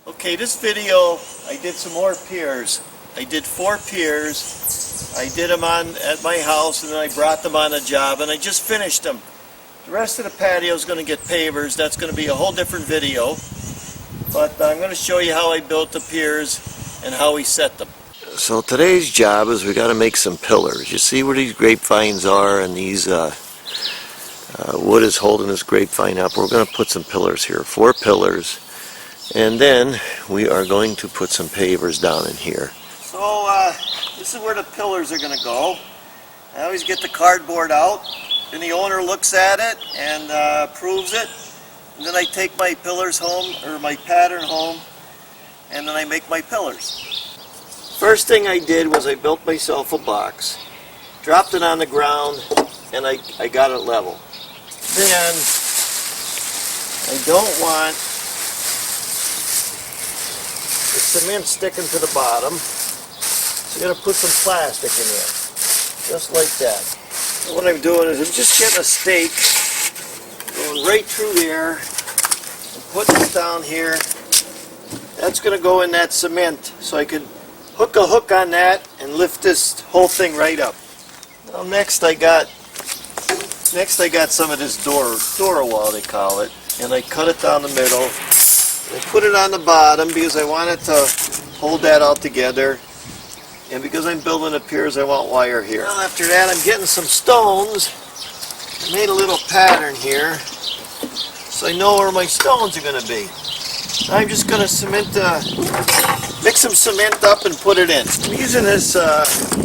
Okay, this video I did some more piers. I did 4 piers. I did them at my house, and then I brought them on a job, and I just finished them. The rest of the patio is going to get pavers. That's going to be a whole different video. But I'm going to show you how I built the piers and how we set them. So today's job is we got to make some pillars. You see where these grapevines are, and these wood is holding this grapevine up. We're going to put some pillars here, 4 pillars. And then we are going to put some pavers down in here. So this is where the pillars are going to go. I always get the cardboard out, and the owner looks at it and approves it. And then I take my pillars home, or my pattern home, and then I make my pillars. First thing I did was I built myself a box, dropped it on the ground, and I got it level. Then I don't want the cement sticking to the bottom, so I'm going to put some plastic in there, just like that. So what I'm doing is I'm just getting a stake, going right through there, and putting it down here. That's going to go in that cement, so I can hook a hook on that and lift this whole thing right up. Now next I got some of this door wall, they call it, and I cut it down the middle. I put it on the bottom because I want it to hold that all together, and because I'm building the piers I want wire here. Well, after that I'm getting some stones. I made a little pattern here so I know where my stones are going to be. I'm just going to mix some cement up and put it in. I'm using this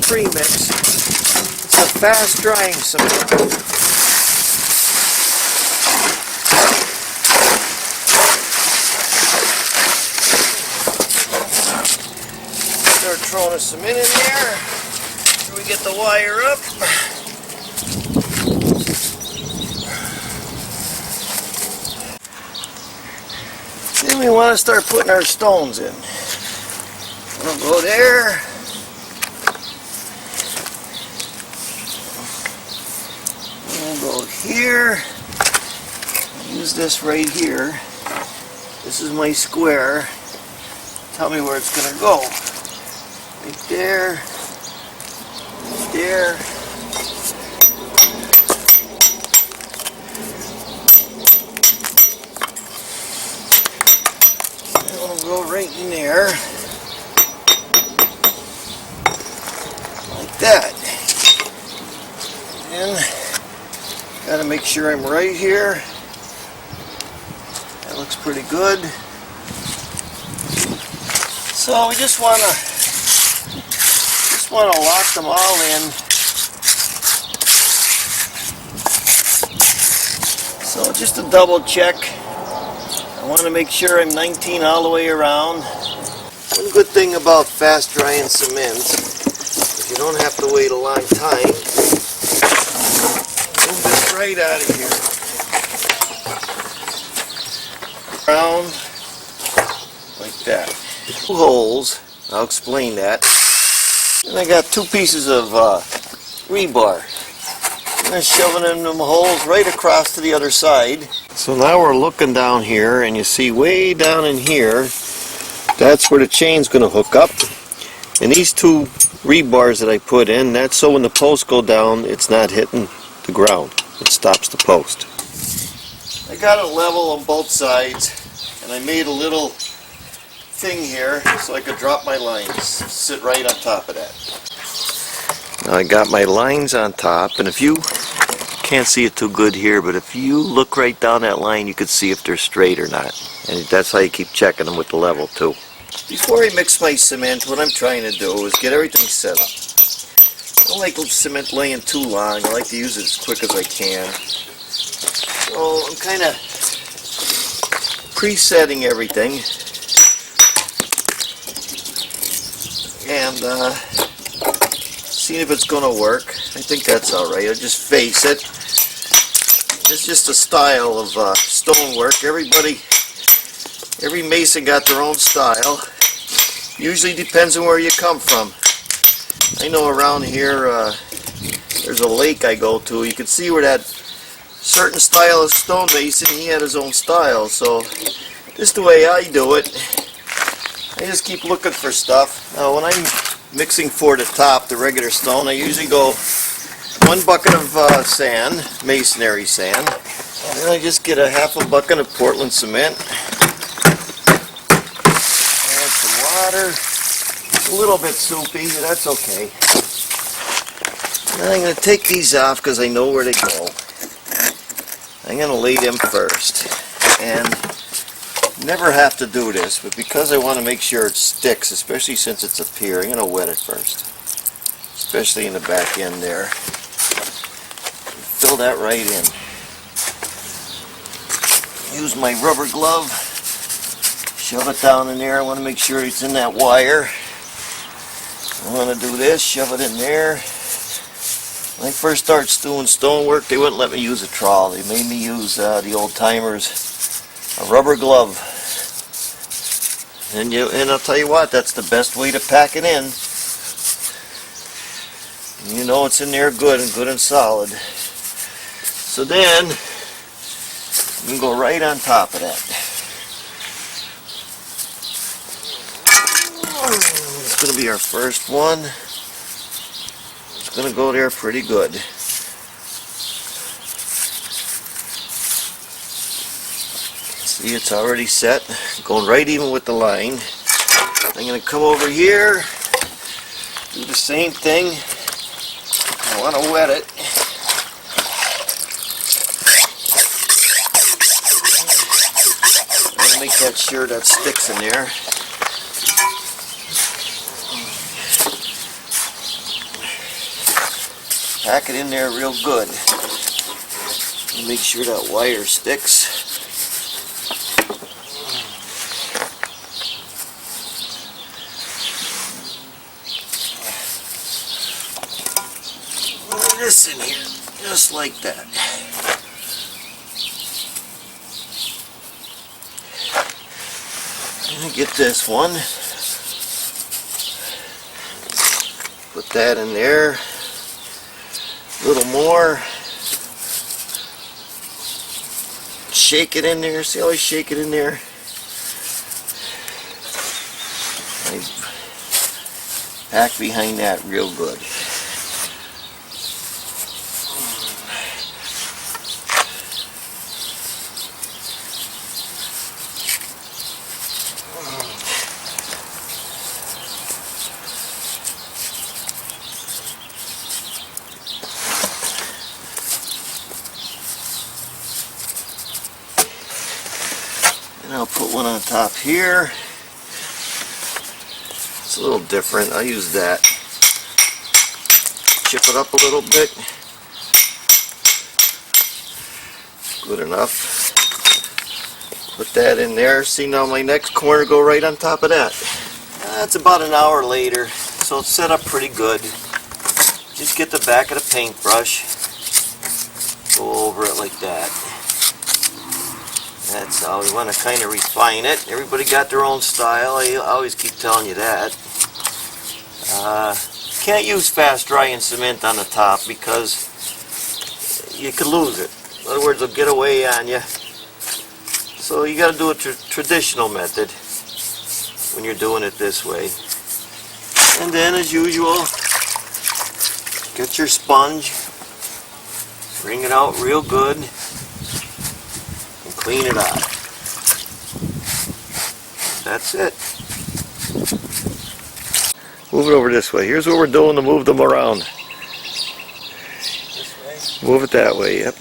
pre-mix. It's a fast drying cement. Start throwing the cement in there after we get the wire up. Then we want to start putting our stones in. We'll go there. We'll go here. Use this right here. This is my square. Tell me where it's going to go. Right there, right there. And we'll go right in there, like that. And got to make sure I'm right here. That looks pretty good. So we just want to lock them all in. So just to double check, I want to make sure I'm 19 all the way around. One good thing about fast drying cement is you don't have to wait a long time. Move this right out of here. Around like that. 2 holes. I'll explain that. And I got 2 pieces of rebar. I'm shoving in them holes right across to the other side. So now we're looking down here, and you see way down in here, that's where the chain's going to hook up. And these 2 rebars that I put in, that's so when the posts go down, it's not hitting the ground. It stops the post. I got it level on both sides, and I made a little thing here so I could drop my lines, sit right on top of that. Now I got my lines on top, and if you can't see it too good here, but if you look right down that line you can see if they're straight or not, and that's how you keep checking them with the level too. Before I mix my cement, what I'm trying to do is get everything set up. I don't like cement laying too long. I like to use it as quick as I can. So I'm kind of presetting everything. And seeing if it's going to work. I think that's alright. I'll just face it. It's just a style of stonework. Every mason got their own style. Usually depends on where you come from. I know around here there's a lake I go to. You can see where that certain style of stonemason, he had his own style. So this is the way I do it. I just keep looking for stuff. Now when I'm mixing for the top, the regular stone, I usually go 1 bucket of sand, masonry sand. And then I just get a half a bucket of Portland cement. Add some water. A little bit soupy, but that's okay. Then I'm going to take these off because I know where they go. I'm going to lay them first. And never have to do this, but because I want to make sure it sticks, especially since it's up here, I'm going to wet it first. Especially in the back end there. Fill that right in. Use my rubber glove. Shove it down in there. I want to make sure it's in that wire. I want to do this, shove it in there. When I first started doing stonework, they wouldn't let me use a trowel. They made me use the old timers, a rubber glove. And I'll tell you what, that's the best way to pack it in. You know it's in there good and solid. So then, you can go right on top of that. It's going to be our first one. It's going to go there pretty good. See, it's already set. Going right even with the line. I'm going to come over here, do the same thing. I want to wet it. I want to make that sure that sticks in there. Pack it in there real good. And make sure that wire sticks. Put this in here, just like that. And get this one. Put that in there. A little more. Shake it in there. See how I shake it in there? I pack behind that real good. And I'll put one on top here. It's a little different. I'll use that. Chip it up a little bit. Good enough. Put that in there. See, now my next corner go right on top of that. That's about an hour later, so it's set up pretty good. Just get the back of the paintbrush. Go over it like that. That's how we want to kind of refine it. Everybody got their own style. I always keep telling you that. Can't use fast drying cement on the top because you could lose it. In other words, it'll get away on you. So you got to do a traditional method when you're doing it this way. And then, as usual, get your sponge, wring it out real good. Clean it out. That's it. Move it over this way. Here's what we're doing to move them around. This way? Move it that way, yep.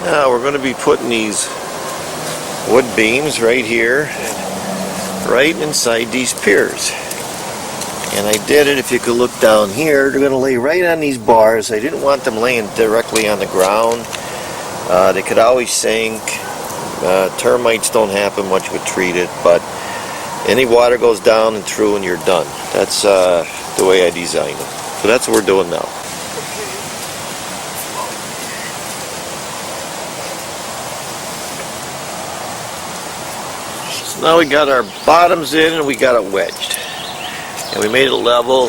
Now we're going to be putting these wood beams right here, right inside these piers. And I did it, if you could look down here, they're going to lay right on these bars. I didn't want them laying directly on the ground. They could always sink. Termites don't happen much with treated, but any water goes down and through and you're done. That's the way I designed it. So that's what we're doing now. So now we got our bottoms in and we got it wedged. And we made it level.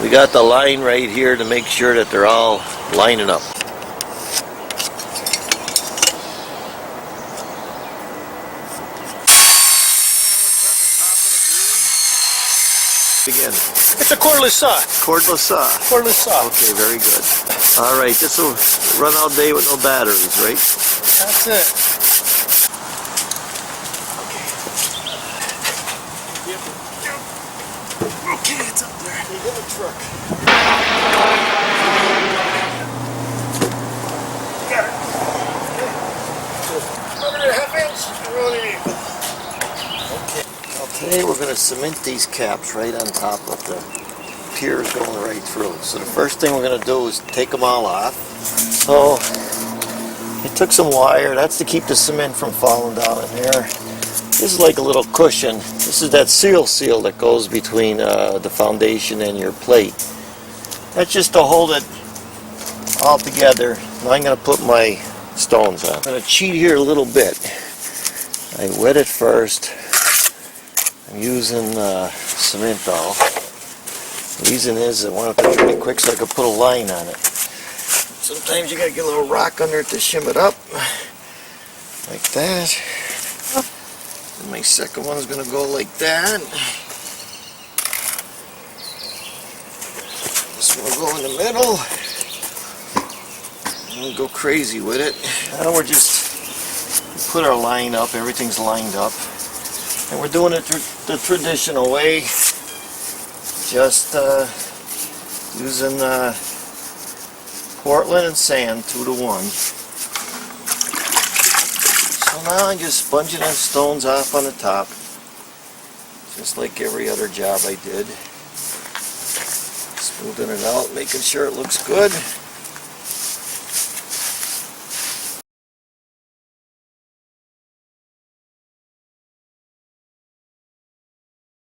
We got the line right here to make sure that they're all lining up. Again. It's a cordless saw. Cordless saw. Cordless saw. Okay, very good. All right, this will run all day with no batteries, right? That's it. Okay, it's up there. You get a truck. Got it. 1.5 inch. Really. Okay. Now today we're going to cement these caps right on top of the piers going right through. So the first thing we're going to do is take them all off. So I took some wire. That's to keep the cement from falling down in there. This is like a little cushion. This is that seal that goes between the foundation and your plate. That's just to hold it all together. Now I'm going to put my stones on. I'm going to cheat here a little bit. I wet it first. I'm using cement-all. The reason is I want it to dry quick so I can put a line on it. Sometimes you got to get a little rock under it to shim it up. Like that. And my second one's going to go like that. This one will go in the middle. And we'll go crazy with it. Now we're just put our line up. Everything's lined up. And we're doing it the traditional way. Just using Portland and sand 2-to-1. So now I'm just sponging them stones off on the top, just like every other job I did. Smoothing it out, making sure it looks good.